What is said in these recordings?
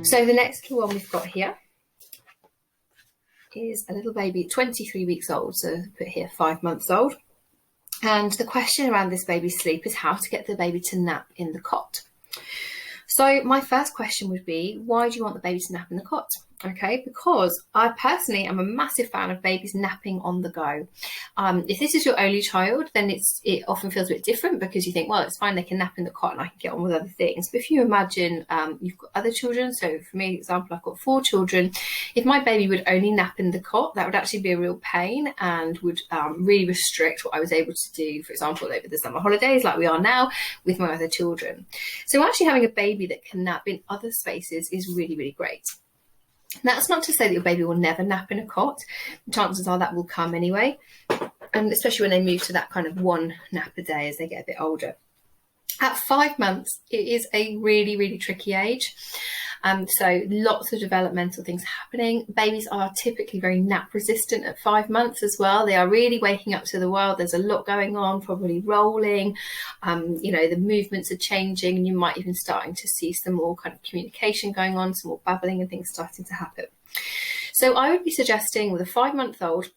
So the next little one we've got here is a little baby, 23 weeks old, so put here 5 months old. And the question around this baby's sleep is how to get the baby to nap in the cot. So my first question would be, why do you want the baby to nap in the cot? Okay, because I personally am a massive fan of babies napping on the go. If this is your only child, then it often feels a bit different because you think, well, it's fine, they can nap in the cot and I can get on with other things. But if you imagine you've got other children, so for me, example, I've got 4 children. If my baby would only nap in the cot, that would actually be a real pain and would really restrict what I was able to do, for example, over the summer holidays, like we are now with my other children. So actually having a baby that can nap in other spaces is really, really great. That's not to say that your baby will never nap in a cot. Chances are that will come anyway, and especially when they move to that kind of 1 nap a day as they get a bit older. At 5 months, it is a really, really tricky age. So lots of developmental things happening. Babies are typically very nap resistant at 5 months as well. They are really waking up to the world. There's a lot going on, probably rolling. The movements are changing, and you might even starting to see some more kind of communication going on, some more babbling and things starting to happen. So I would be suggesting with a 5-month-old,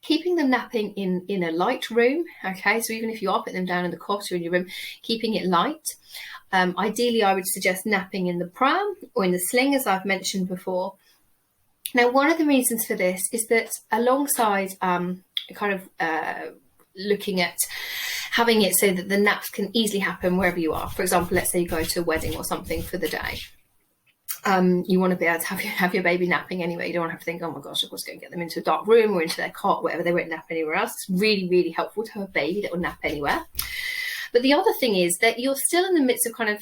keeping them napping in a light room. Okay, so even if you are putting them down in the cot or in your room, keeping it light. Ideally, I would suggest napping in the pram or in the sling, as I've mentioned before. Now, one of the reasons for this is that alongside looking at having it so that the naps can easily happen wherever you are. For example, let's say you go to a wedding or something for the day. You want to be able to have your baby napping anyway. You don't want to have to think, oh my gosh, I've got to go and get them into a dark room or into their cot, whatever. They won't nap anywhere else. It's really, really helpful to have a baby that will nap anywhere. But the other thing is that you're still in the midst of kind of,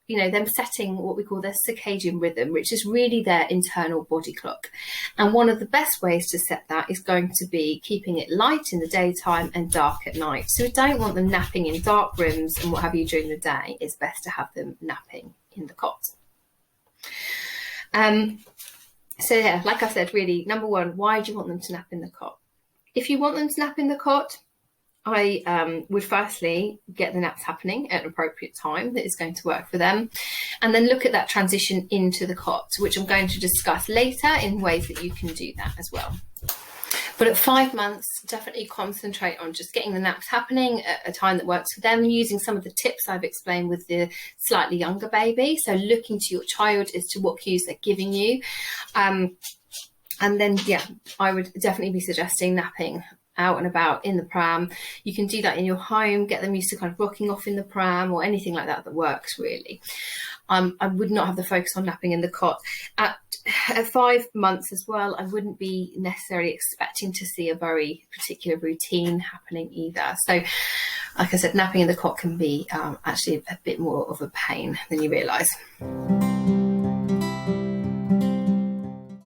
them setting what we call their circadian rhythm, which is really their internal body clock. And one of the best ways to set that is going to be keeping it light in the daytime and dark at night. So we don't want them napping in dark rooms and what have you during the day. It's best to have them napping in the cot. So yeah, like I said, really, number one, why do you want them to nap in the cot? If you want them to nap in the cot, I would firstly get the naps happening at an appropriate time that is going to work for them, and then look at that transition into the cot, which I'm going to discuss later in ways that you can do that as well. But at 5 months, definitely concentrate on just getting the naps happening at a time that works for them, using some of the tips I've explained with the slightly younger baby. So looking to your child as to what cues they're giving you. And then, yeah, I would definitely be suggesting napping out and about in the pram. You can do that in your home, get them used to kind of rocking off in the pram or anything like that works really. I would not have the focus on napping in the cot. At 5 months as well, I wouldn't be necessarily expecting to see a very particular routine happening either. So, like I said, napping in the cot can be actually a bit more of a pain than you realise.